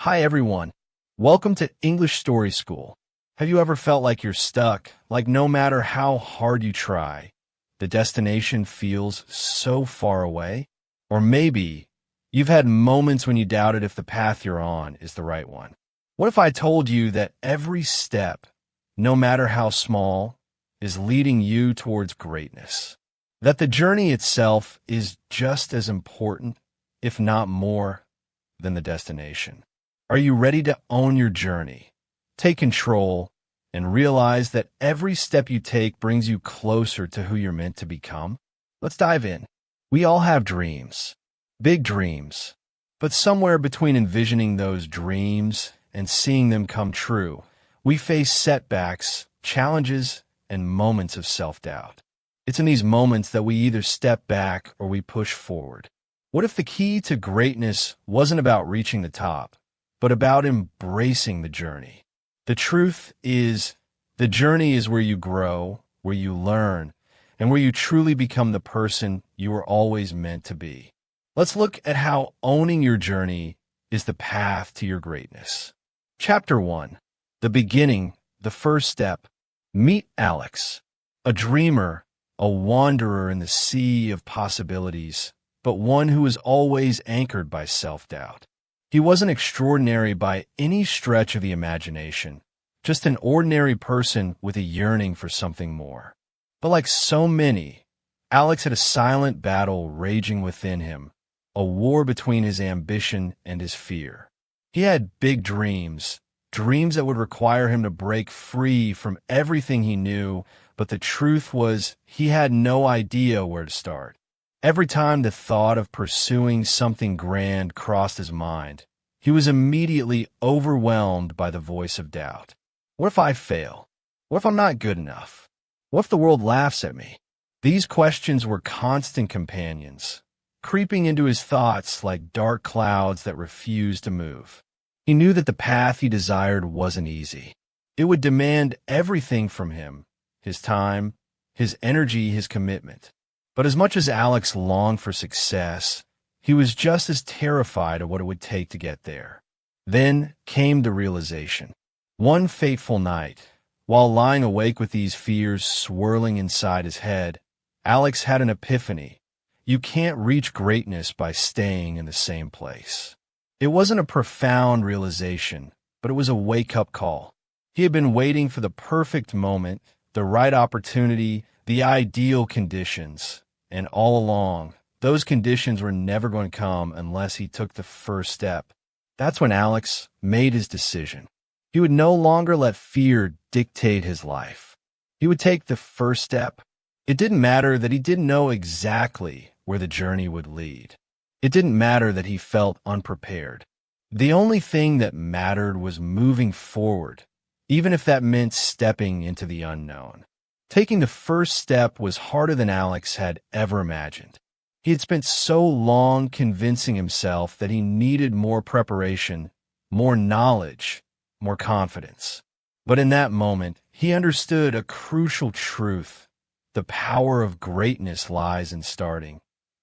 Hi everyone. Welcome to English Story School. Have you ever felt like you're stuck, like no matter how hard you try, the destination feels so far away? Or maybe you've had moments when you doubted if the path you're on is the right one. What if I told you that every step, no matter how small, is leading you towards greatness? That the journey itself is just as important, if not more, than the destination? Are you ready to own your journey, take control, and realize that every step you take brings you closer to who you're meant to become? Let's dive in. We all have dreams, big dreams, but somewhere between envisioning those dreams and seeing them come true, we face setbacks, challenges, and moments of self-doubt. It's in these moments that we either step back or we push forward. What if the key to greatness wasn't about reaching the top, but about embracing the journey? The truth is, the journey is where you grow, where you learn, and where you truly become the person you were always meant to be. Let's look at how owning your journey is the path to your greatness. Chapter 1. The beginning, the first step. Meet Alex, a dreamer, a wanderer in the sea of possibilities, but one who is always anchored by self-doubt. He wasn't extraordinary by any stretch of the imagination, just an ordinary person with a yearning for something more. But like so many, Alex had a silent battle raging within him, a war between his ambition and his fear. He had big dreams, dreams that would require him to break free from everything he knew, but the truth was he had no idea where to start. Every time the thought of pursuing something grand crossed his mind, he was immediately overwhelmed by the voice of doubt. What if I fail? What if I'm not good enough? What if the world laughs at me? These questions were constant companions, creeping into his thoughts like dark clouds that refused to move. He knew that the path he desired wasn't easy. It would demand everything from him, his time, his energy, his commitment. But as much as Alex longed for success, he was just as terrified of what it would take to get there. Then came the realization. One fateful night, while lying awake with these fears swirling inside his head, Alex had an epiphany. You can't reach greatness by staying in the same place. It wasn't a profound realization, but it was a wake-up call. He had been waiting for the perfect moment, the right opportunity, the ideal conditions, and all along, those conditions were never going to come unless he took the first step. That's when Alex made his decision. He would no longer let fear dictate his life. He would take the first step. It didn't matter that he didn't know exactly where the journey would lead. It didn't matter that he felt unprepared. The only thing that mattered was moving forward, even if that meant stepping into the unknown. Taking the first step was harder than Alex had ever imagined. He had spent so long convincing himself that he needed more preparation, more knowledge, more confidence. But in that moment, he understood a crucial truth. The power of greatness lies in starting,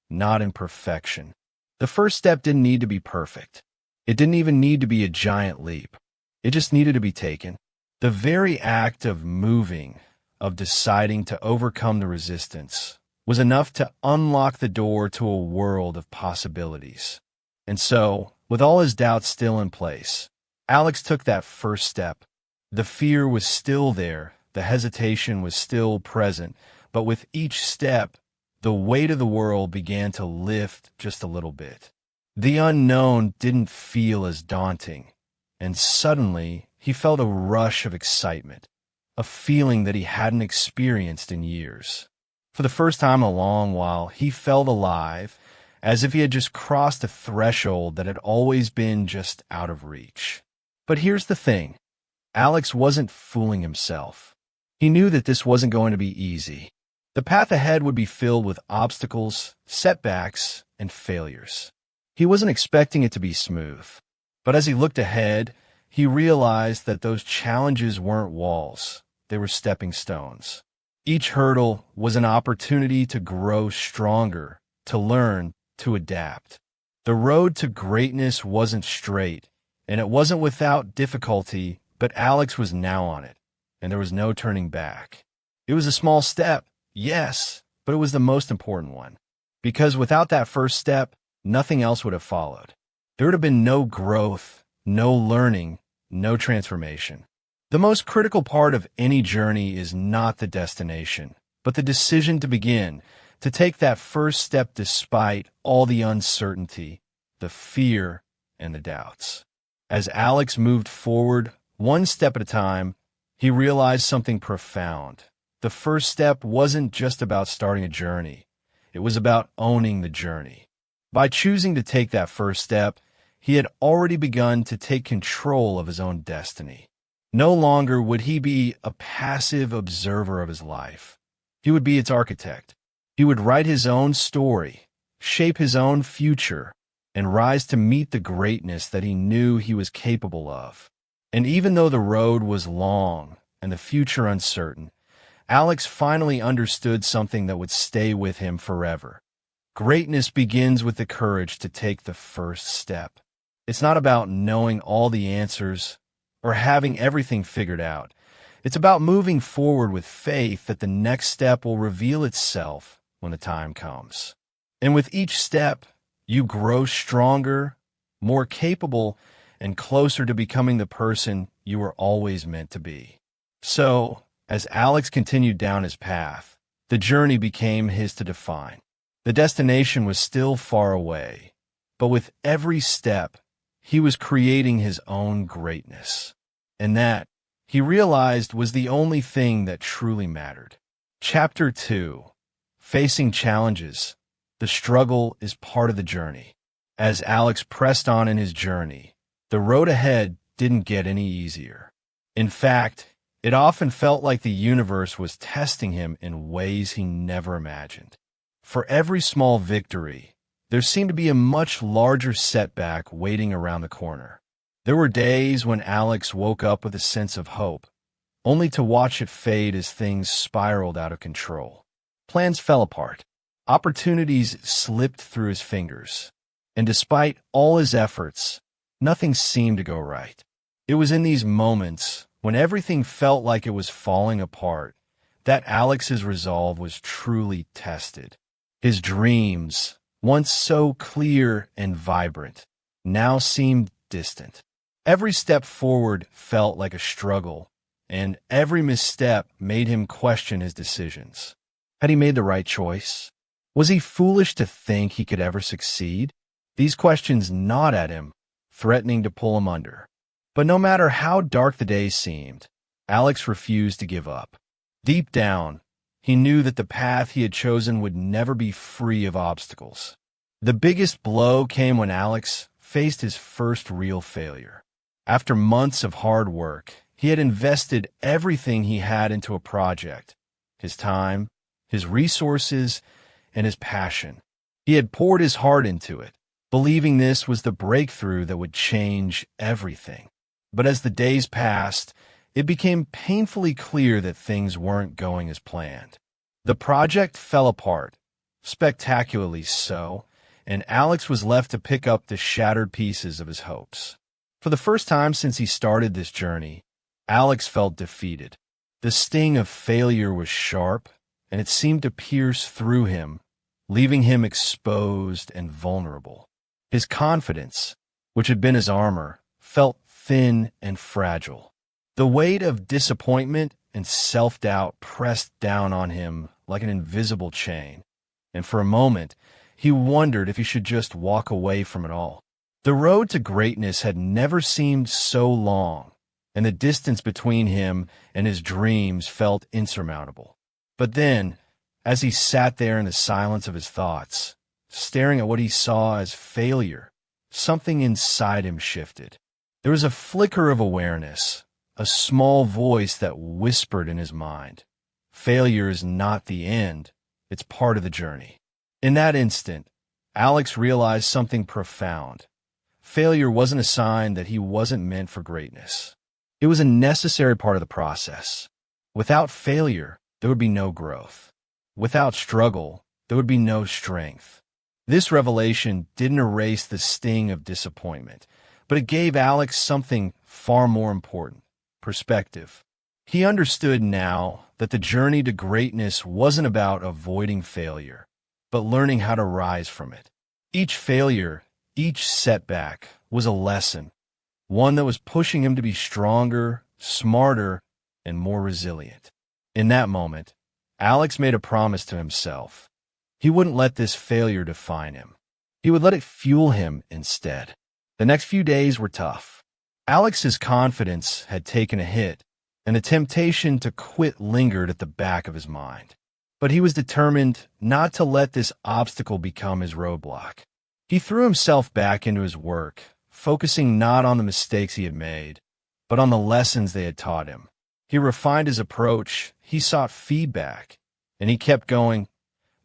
not in perfection. The first step didn't need to be perfect. It didn't even need to be a giant leap. It just needed to be taken. The very act of moving, of deciding to overcome the resistance, was enough to unlock the door to a world of possibilities. And so, with all his doubts still in place, Alex took that first step. The fear was still there, the hesitation was still present, but with each step, the weight of the world began to lift just a little bit. The unknown didn't feel as daunting, and suddenly he felt a rush of excitement, a feeling that he hadn't experienced in years. For the first time in a long while, he felt alive, as if he had just crossed a threshold that had always been just out of reach. But here's the thing. Alex wasn't fooling himself. He knew that this wasn't going to be easy. The path ahead would be filled with obstacles, setbacks, and failures. He wasn't expecting it to be smooth. But as he looked ahead, he realized that those challenges weren't walls. They were stepping stones. Each hurdle was an opportunity to grow stronger, to learn, to adapt. The road to greatness wasn't straight. And it wasn't without difficulty, but Alex was now on it, and there was no turning back. It was a small step, yes, but it was the most important one. Because without that first step, nothing else would have followed. There would have been no growth, no learning, no transformation. The most critical part of any journey is not the destination, but the decision to begin, to take that first step despite all the uncertainty, the fear, and the doubts. As Alex moved forward, one step at a time, he realized something profound. The first step wasn't just about starting a journey. It was about owning the journey. By choosing to take that first step, he had already begun to take control of his own destiny. No longer would he be a passive observer of his life. He would be its architect. He would write his own story, shape his own future, and rise to meet the greatness that he knew he was capable of. And even though the road was long and the future uncertain, Alex finally understood something that would stay with him forever. Greatness begins with the courage to take the first step. It's not about knowing all the answers or having everything figured out. It's about moving forward with faith that the next step will reveal itself when the time comes. And with each step, you grow stronger, more capable, and closer to becoming the person you were always meant to be. So, as Alex continued down his path, the journey became his to define. The destination was still far away, but with every step, he was creating his own greatness. And that, he realized, was the only thing that truly mattered. Chapter 2. Facing Challenges. The struggle is part of the journey. As Alex pressed on in his journey, the road ahead didn't get any easier. In fact, it often felt like the universe was testing him in ways he never imagined. For every small victory, there seemed to be a much larger setback waiting around the corner. There were days when Alex woke up with a sense of hope, only to watch it fade as things spiraled out of control. Plans fell apart. Opportunities slipped through his fingers. And despite all his efforts, nothing seemed to go right. It was in these moments, when everything felt like it was falling apart, that Alex's resolve was truly tested. His dreams, once so clear and vibrant, now seemed distant. Every step forward felt like a struggle, and every misstep made him question his decisions. Had he made the right choice? Was he foolish to think he could ever succeed? These questions gnawed at him, threatening to pull him under. But no matter how dark the days seemed, Alex refused to give up. Deep down, he knew that the path he had chosen would never be free of obstacles. The biggest blow came when Alex faced his first real failure. After months of hard work, he had invested everything he had into a project, his time, his resources, and his passion. He had poured his heart into it, believing this was the breakthrough that would change everything. But as the days passed, it became painfully clear that things weren't going as planned. The project fell apart, spectacularly so, and Alex was left to pick up the shattered pieces of his hopes. For the first time since he started this journey, Alex felt defeated. The sting of failure was sharp, and it seemed to pierce through him, leaving him exposed and vulnerable. His confidence, which had been his armor, felt thin and fragile. The weight of disappointment and self-doubt pressed down on him like an invisible chain, and for a moment, he wondered if he should just walk away from it all. The road to greatness had never seemed so long, and the distance between him and his dreams felt insurmountable. But then, as he sat there in the silence of his thoughts, staring at what he saw as failure, something inside him shifted. There was a flicker of awareness, a small voice that whispered in his mind, "Failure is not the end, it's part of the journey." In that instant, Alex realized something profound. Failure wasn't a sign that he wasn't meant for greatness. It was a necessary part of the process. Without failure, there would be no growth. Without struggle, there would be no strength. This revelation didn't erase the sting of disappointment, But it gave Alex something far more important: perspective. He understood now that the journey to greatness wasn't about avoiding failure, but learning how to rise from it. Each failure, each setback, was a lesson, one that was pushing him to be stronger, smarter, and more resilient. In that moment, Alex made a promise to himself. He wouldn't let this failure define him. He would let it fuel him instead. The next few days were tough. Alex's confidence had taken a hit, and the temptation to quit lingered at the back of his mind. But he was determined not to let this obstacle become his roadblock. He threw himself back into his work, focusing not on the mistakes he had made, but on the lessons they had taught him. He refined his approach, he sought feedback, and he kept going,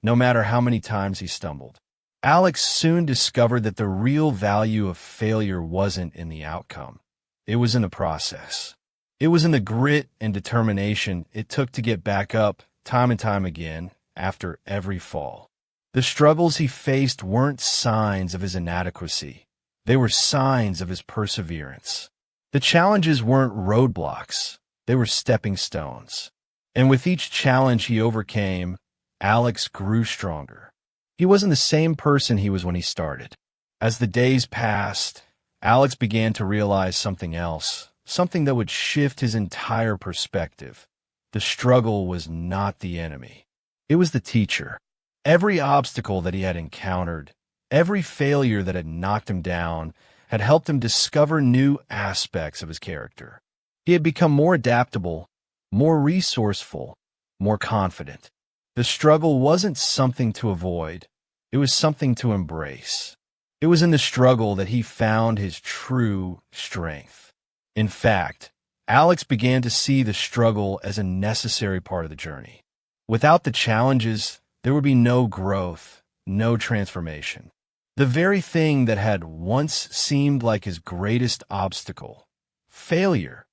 no matter how many times he stumbled. Alex soon discovered that the real value of failure wasn't in the outcome. It was in the process. It was in the grit and determination it took to get back up time and time again after every fall. The struggles he faced weren't signs of his inadequacy. They were signs of his perseverance. The challenges weren't roadblocks. They were stepping stones. And with each challenge he overcame, Alex grew stronger. He wasn't the same person he was when he started. As the days passed, Alex began to realize something else, something that would shift his entire perspective. The struggle was not the enemy. It was the teacher. Every obstacle that he had encountered, every failure that had knocked him down, had helped him discover new aspects of his character. He had become more adaptable, more resourceful, more confident. The struggle wasn't something to avoid. It was something to embrace. It was in the struggle that he found his true strength. In fact, Alex began to see the struggle as a necessary part of the journey. Without the challenges, there would be no growth, no transformation. The very thing that had once seemed like his greatest obstacle, failure,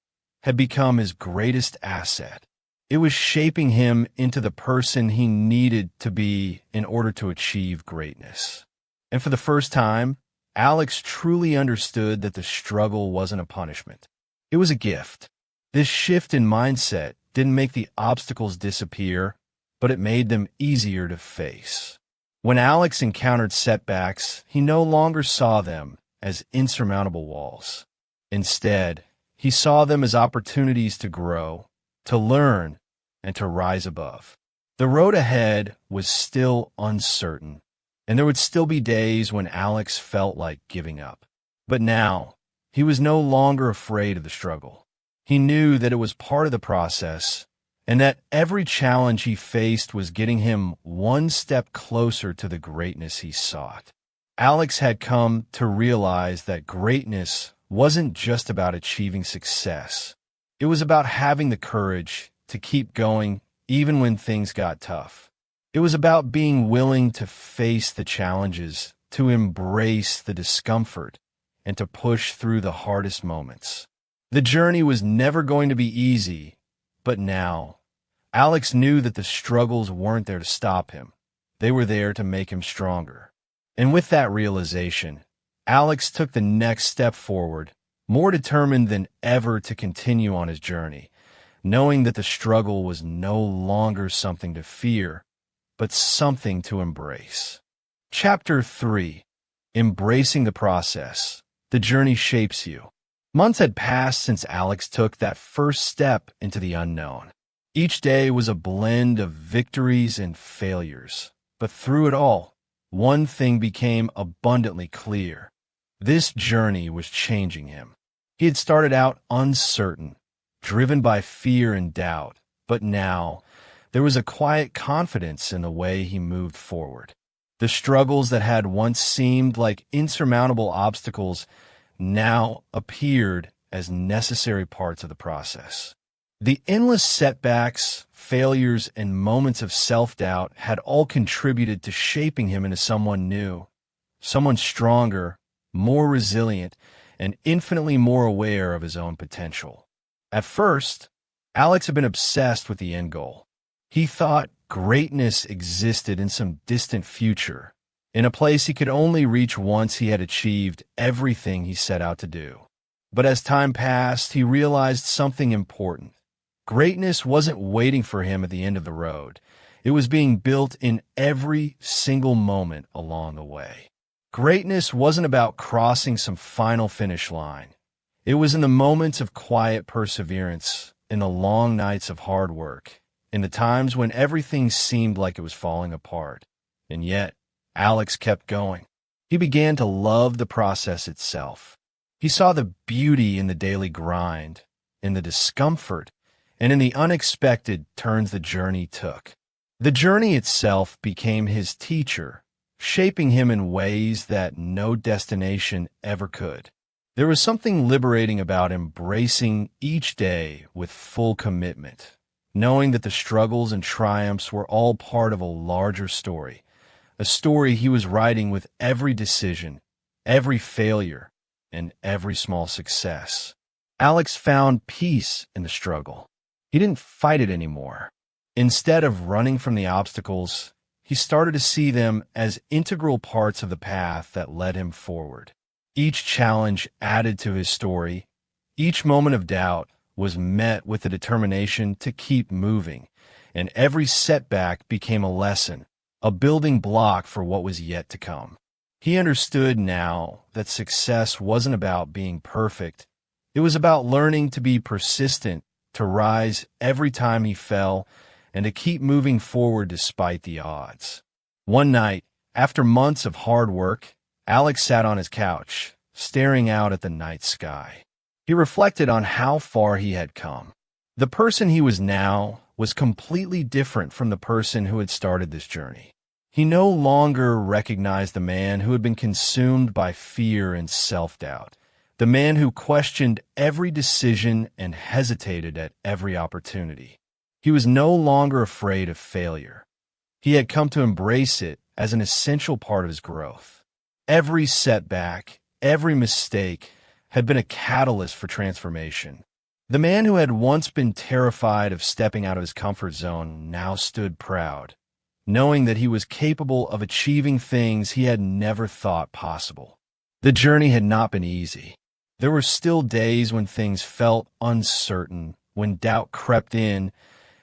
had become his greatest asset. It was shaping him into the person he needed to be in order to achieve greatness. And for the first time, Alex truly understood that the struggle wasn't a punishment. It was a gift. This shift in mindset didn't make the obstacles disappear, but it made them easier to face. When Alex encountered setbacks, he no longer saw them as insurmountable walls. Instead, he saw them as opportunities to grow, to learn, and to rise above. The road ahead was still uncertain, and there would still be days when Alex felt like giving up. But now, he was no longer afraid of the struggle. He knew that it was part of the process, and that every challenge he faced was getting him one step closer to the greatness he sought. Alex had come to realize that greatness wasn't just about achieving success. It was about having the courage to keep going even when things got tough. It was about being willing to face the challenges, to embrace the discomfort, and to push through the hardest moments. The journey was never going to be easy, but now, Alex knew that the struggles weren't there to stop him. They were there to make him stronger. And with that realization, Alex took the next step forward, more determined than ever to continue on his journey, knowing that the struggle was no longer something to fear, but something to embrace. Chapter 3. Embracing the process. The journey shapes you. Months had passed since Alex took that first step into the unknown. Each day was a blend of victories and failures, but through it all, one thing became abundantly clear. This journey was changing him. He had started out uncertain, driven by fear and doubt, but now there was a quiet confidence in the way he moved forward. The struggles that had once seemed like insurmountable obstacles now appeared as necessary parts of the process. The endless setbacks, failures, and moments of self-doubt had all contributed to shaping him into someone new, someone stronger, more resilient, and infinitely more aware of his own potential. At first, Alex had been obsessed with the end goal. He thought greatness existed in some distant future, in a place he could only reach once he had achieved everything he set out to do. But as time passed, he realized something important. Greatness wasn't waiting for him at the end of the road. It was being built in every single moment along the way. Greatness wasn't about crossing some final finish line. It was in the moments of quiet perseverance, in the long nights of hard work, in the times when everything seemed like it was falling apart. And yet, Alex kept going. He began to love the process itself. He saw the beauty in the daily grind, in the discomfort, and in the unexpected turns the journey took. The journey itself became his teacher, shaping him in ways that no destination ever could. There was something liberating about embracing each day with full commitment, knowing that the struggles and triumphs were all part of a larger story, a story he was writing with every decision, every failure, and every small success. Alex found peace in the struggle. He didn't fight it anymore. Instead of running from the obstacles, he started to see them as integral parts of the path that led him forward. Each challenge added to his story. Each moment of doubt was met with the determination to keep moving, and every setback became a lesson, a building block for what was yet to come. He understood now that success wasn't about being perfect. It was about learning to be persistent, to rise every time he fell, and to keep moving forward despite the odds. One night, after months of hard work, Alex sat on his couch, staring out at the night sky. He reflected on how far he had come. The person he was now was completely different from the person who had started this journey. He no longer recognized the man who had been consumed by fear and self-doubt, the man who questioned every decision and hesitated at every opportunity. He was no longer afraid of failure. He had come to embrace it as an essential part of his growth. Every setback, every mistake had been a catalyst for transformation. The man who had once been terrified of stepping out of his comfort zone now stood proud, knowing that he was capable of achieving things he had never thought possible. The journey had not been easy. There were still days when things felt uncertain, when doubt crept in,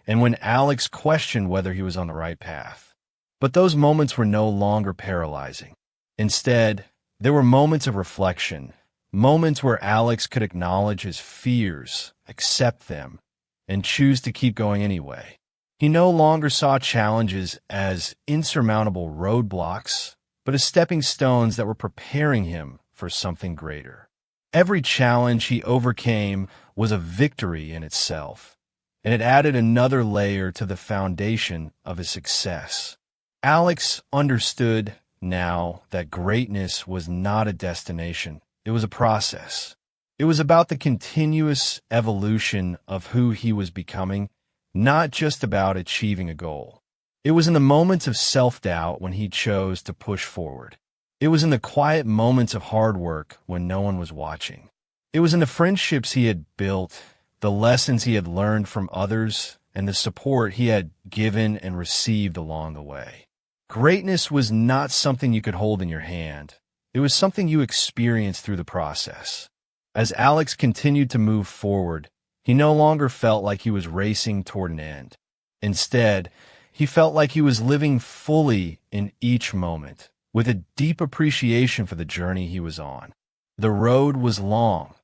and when Alex questioned whether he was on the right path. But those moments were no longer paralyzing. Instead, there were moments of reflection, moments where Alex could acknowledge his fears, accept them, and choose to keep going anyway. He no longer saw challenges as insurmountable roadblocks, but as stepping stones that were preparing him for something greater. Every challenge he overcame was a victory in itself, and it added another layer to the foundation of his success. Alex understood now that greatness was not a destination, it was a process. It was about the continuous evolution of who he was becoming, not just about achieving a goal. It was in the moments of self-doubt when he chose to push forward. It was in the quiet moments of hard work when no one was watching. It was in the friendships he had built, the lessons he had learned from others, and the support he had given and received along the way. Greatness was not something you could hold in your hand. It was something you experienced through the process. As Alex continued to move forward, he no longer felt like he was racing toward an end. Instead, he felt like he was living fully in each moment, with a deep appreciation for the journey he was on. The road was long,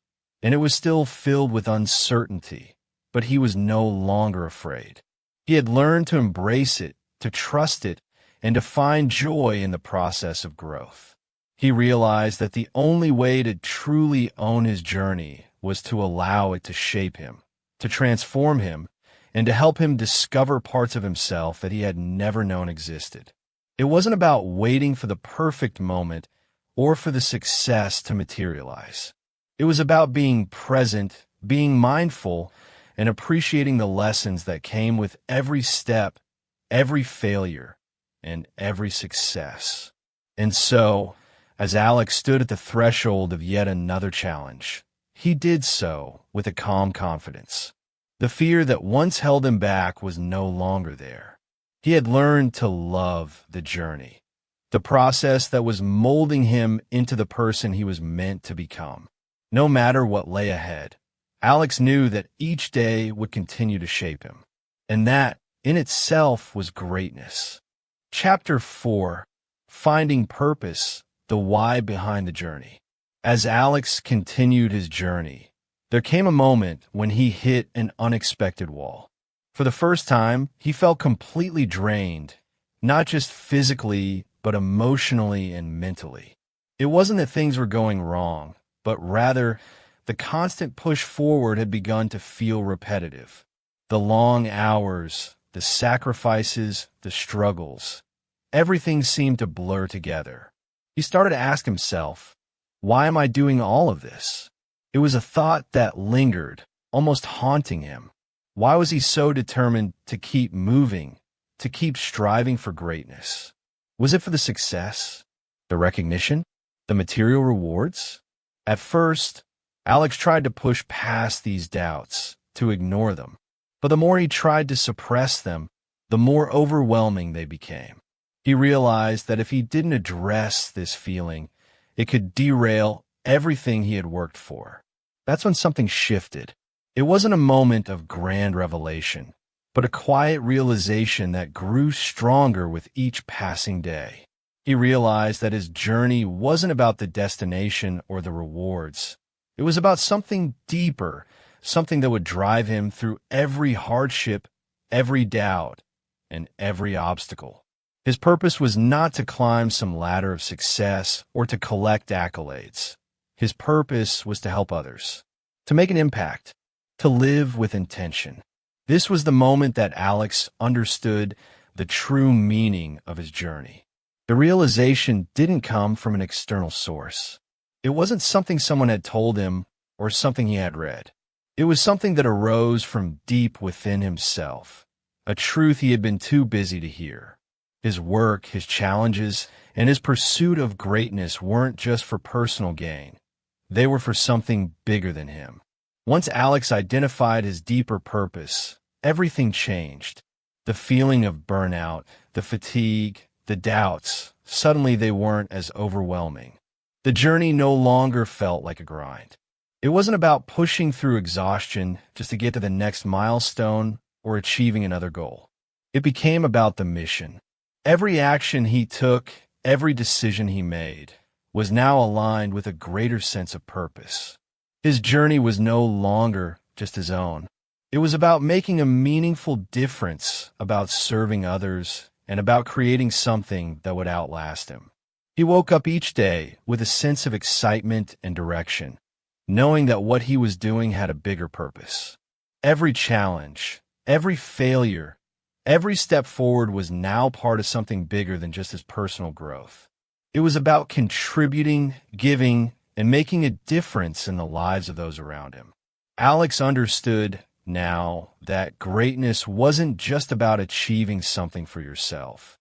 and it was still filled with uncertainty, but he was no longer afraid. He had learned to embrace it, to trust it, and to find joy in the process of growth. He realized that the only way to truly own his journey was to allow it to shape him, to transform him, and to help him discover parts of himself that he had never known existed. It wasn't about waiting for the perfect moment or for the success to materialize. It was about being present, being mindful, and appreciating the lessons that came with every step, every failure, and every success. And so, as Alex stood at the threshold of yet another challenge, he did so with a calm confidence. The fear that once held him back was no longer there. He had learned to love the journey, the process that was molding him into the person he was meant to become. No matter what lay ahead, Alex knew that each day would continue to shape him. And that, in itself, was greatness. Chapter 4: Finding Purpose, the Why Behind the Journey. As Alex continued his journey, there came a moment when he hit an unexpected wall. For the first time, he felt completely drained, not just physically, but emotionally and mentally. It wasn't that things were going wrong, but rather, the constant push forward had begun to feel repetitive. The long hours, the sacrifices, the struggles, everything seemed to blur together. He started to ask himself, why am I doing all of this? It was a thought that lingered, almost haunting him. Why was he so determined to keep moving, to keep striving for greatness? Was it for the success, the recognition, the material rewards? At first, Alex tried to push past these doubts, to ignore them. But the more he tried to suppress them, the more overwhelming they became. He realized that if he didn't address this feeling, it could derail everything he had worked for. That's when something shifted. It wasn't a moment of grand revelation, but a quiet realization that grew stronger with each passing day. He realized that his journey wasn't about the destination or the rewards. It was about something deeper, something that would drive him through every hardship, every doubt, and every obstacle. His purpose was not to climb some ladder of success or to collect accolades. His purpose was to help others, to make an impact, to live with intention. This was the moment that Alex understood the true meaning of his journey. The realization didn't come from an external source. It wasn't something someone had told him or something he had read. It was something that arose from deep within himself, a truth he had been too busy to hear. His work, his challenges, and his pursuit of greatness weren't just for personal gain. They were for something bigger than him. Once Alex identified his deeper purpose, everything changed. The feeling of burnout, the fatigue, the doubts, suddenly they weren't as overwhelming. The journey no longer felt like a grind. It wasn't about pushing through exhaustion just to get to the next milestone or achieving another goal. It became about the mission. Every action he took, every decision he made, was now aligned with a greater sense of purpose. His journey was no longer just his own. It was about making a meaningful difference, about serving others, and about creating something that would outlast him. He woke up each day with a sense of excitement and direction, knowing that what he was doing had a bigger purpose. Every challenge, every failure, every step forward was now part of something bigger than just his personal growth. It was about contributing, giving, and making a difference in the lives of those around him. Alex understood now that greatness wasn't just about achieving something for yourself.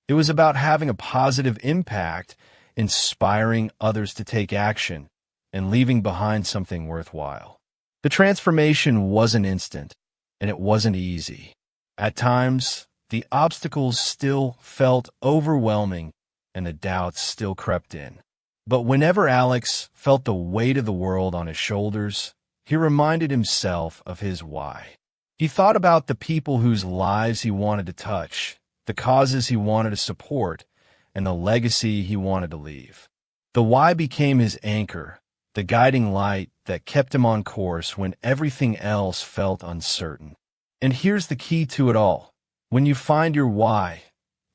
It was about having a positive impact, inspiring others to take action, and leaving behind something worthwhile. The transformation wasn't instant, and it wasn't easy. At times, the obstacles still felt overwhelming, and the doubts still crept in. But whenever Alex felt the weight of the world on his shoulders, he reminded himself of his why. He thought about the people whose lives he wanted to touch, the causes he wanted to support, and the legacy he wanted to leave. The why became his anchor, the guiding light that kept him on course when everything else felt uncertain. And here's the key to it all. When you find your why,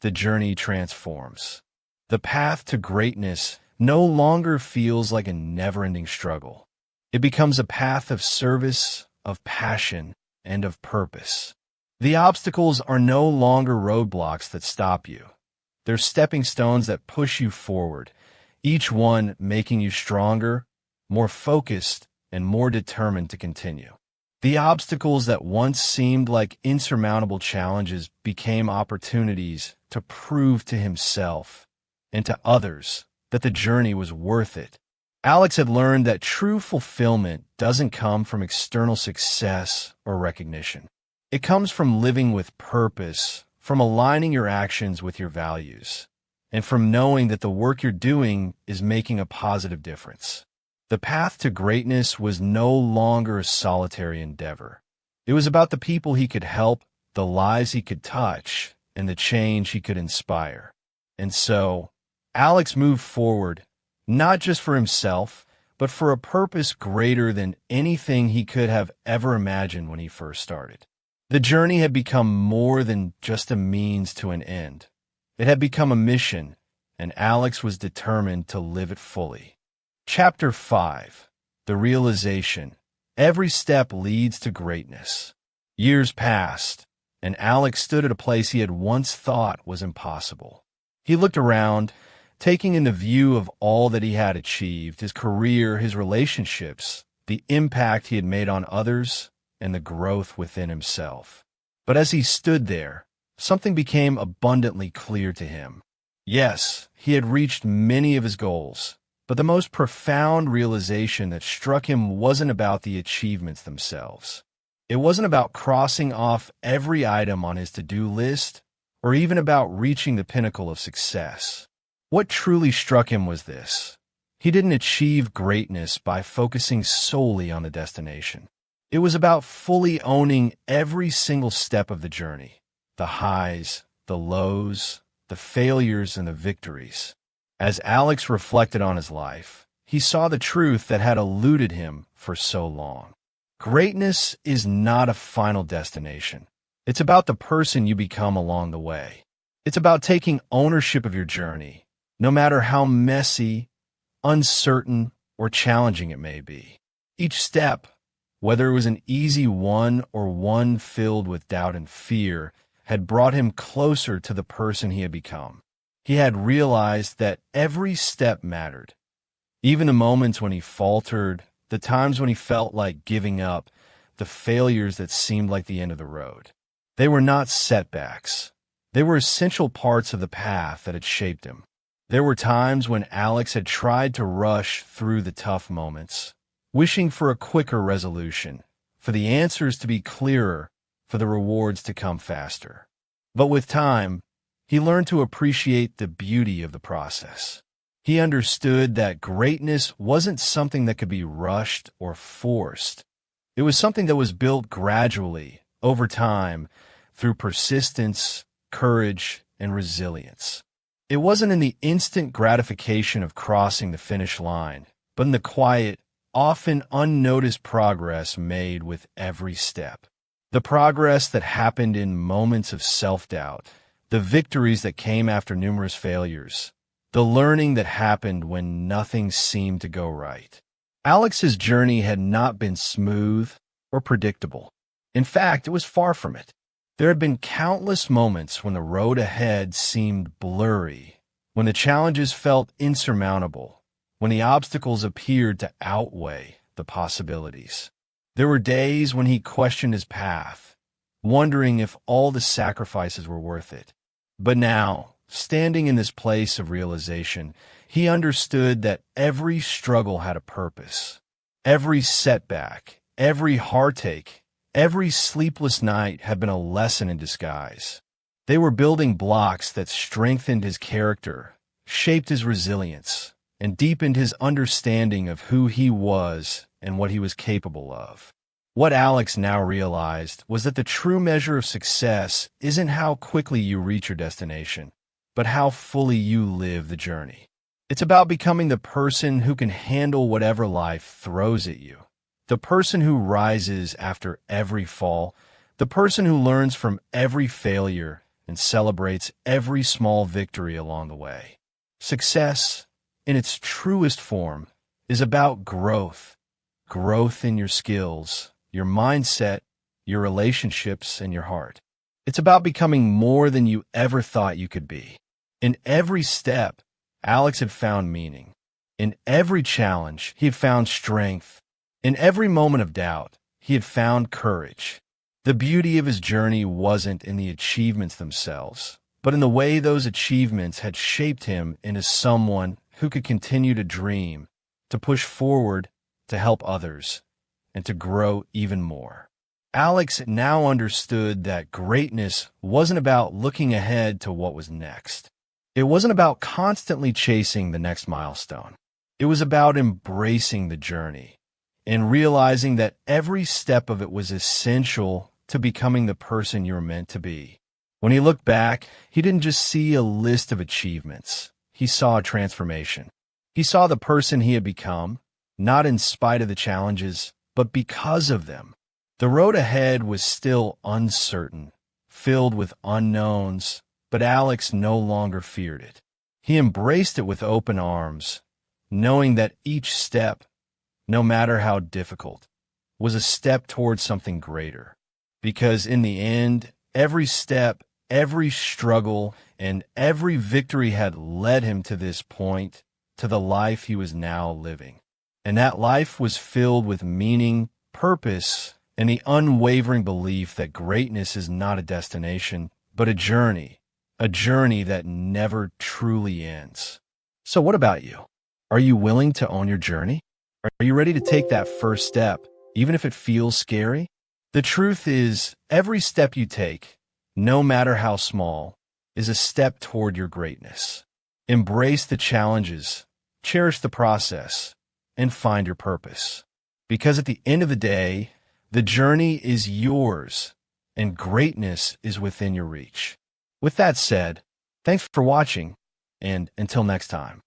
the journey transforms. The path to greatness no longer feels like a never-ending struggle. It becomes a path of service, of passion, and of purpose. The obstacles are no longer roadblocks that stop you. They're stepping stones that push you forward, each one making you stronger, more focused, and more determined to continue. The obstacles that once seemed like insurmountable challenges became opportunities to prove to himself and to others that the journey was worth it. Alex had learned that true fulfillment doesn't come from external success or recognition. It comes from living with purpose, from aligning your actions with your values, and from knowing that the work you're doing is making a positive difference. The path to greatness was no longer a solitary endeavor. It was about the people he could help, the lives he could touch, and the change he could inspire. And so, Alex moved forward, not just for himself, but for a purpose greater than anything he could have ever imagined when he first started. The journey had become more than just a means to an end. It had become a mission, and Alex was determined to live it fully. Chapter 5. The Realization. Every step leads to greatness. Years passed, and Alex stood at a place he had once thought was impossible. He looked around, taking in the view of all that he had achieved, his career, his relationships, the impact he had made on others, and the growth within himself. But as he stood there, something became abundantly clear to him. Yes, he had reached many of his goals, but the most profound realization that struck him wasn't about the achievements themselves. It wasn't about crossing off every item on his to-do list, or even about reaching the pinnacle of success. What truly struck him was this: he didn't achieve greatness by focusing solely on the destination. It was about fully owning every single step of the journey, the highs, the lows, the failures, and the victories. As Alex reflected on his life, he saw the truth that had eluded him for so long. Greatness is not a final destination. It's about the person you become along the way. It's about taking ownership of your journey, no matter how messy, uncertain, or challenging it may be. Each step, whether it was an easy one or one filled with doubt and fear, had brought him closer to the person he had become. He had realized that every step mattered. Even the moments when he faltered, the times when he felt like giving up, the failures that seemed like the end of the road. They were not setbacks. They were essential parts of the path that had shaped him. There were times when Alex had tried to rush through the tough moments, wishing for a quicker resolution, for the answers to be clearer, for the rewards to come faster. But with time, he learned to appreciate the beauty of the process. He understood that greatness wasn't something that could be rushed or forced. It was something that was built gradually, over time, through persistence, courage, and resilience. It wasn't in the instant gratification of crossing the finish line, but in the quiet, often unnoticed progress made with every step. The progress that happened in moments of self-doubt, the victories that came after numerous failures, the learning that happened when nothing seemed to go right. Alex's journey had not been smooth or predictable. In fact, it was far from it. There had been countless moments when the road ahead seemed blurry, when the challenges felt insurmountable, when the obstacles appeared to outweigh the possibilities. There were days when he questioned his path, wondering if all the sacrifices were worth it. But now, standing in this place of realization, he understood that every struggle had a purpose. Every setback, every heartache, every sleepless night had been a lesson in disguise. They were building blocks that strengthened his character, shaped his resilience, and deepened his understanding of who he was and what he was capable of. What Alex now realized was that the true measure of success isn't how quickly you reach your destination, but how fully you live the journey. It's about becoming the person who can handle whatever life throws at you, the person who rises after every fall, the person who learns from every failure and celebrates every small victory along the way. Success, in its truest form, is about growth in your skills, your mindset, your relationships, and your heart. It's about becoming more than you ever thought you could be. In every step, Alex had found meaning. In every challenge, he had found strength. In every moment of doubt, he had found courage. The beauty of his journey wasn't in the achievements themselves, but in the way those achievements had shaped him into someone who could continue to dream, to push forward, to help others, and to grow even more. Alex now understood that greatness wasn't about looking ahead to what was next. It wasn't about constantly chasing the next milestone. It was about embracing the journey and realizing that every step of it was essential to becoming the person you were meant to be. When he looked back, he didn't just see a list of achievements. He saw a transformation. He saw the person he had become, not in spite of the challenges, but because of them. The road ahead was still uncertain, filled with unknowns, but Alex no longer feared it. He embraced it with open arms, knowing that each step, no matter how difficult, was a step towards something greater. Because in the end, every step, every struggle, and every victory had led him to this point, to the life he was now living. And that life was filled with meaning, purpose, and the unwavering belief that greatness is not a destination, but a journey that never truly ends. So what about you? Are you willing to own your journey? Are you ready to take that first step, even if it feels scary? The truth is, every step you take, no matter how small, is a step toward your greatness. Embrace the challenges, cherish the process, and find your purpose. Because at the end of the day, the journey is yours, and greatness is within your reach. With that said, thanks for watching, and until next time.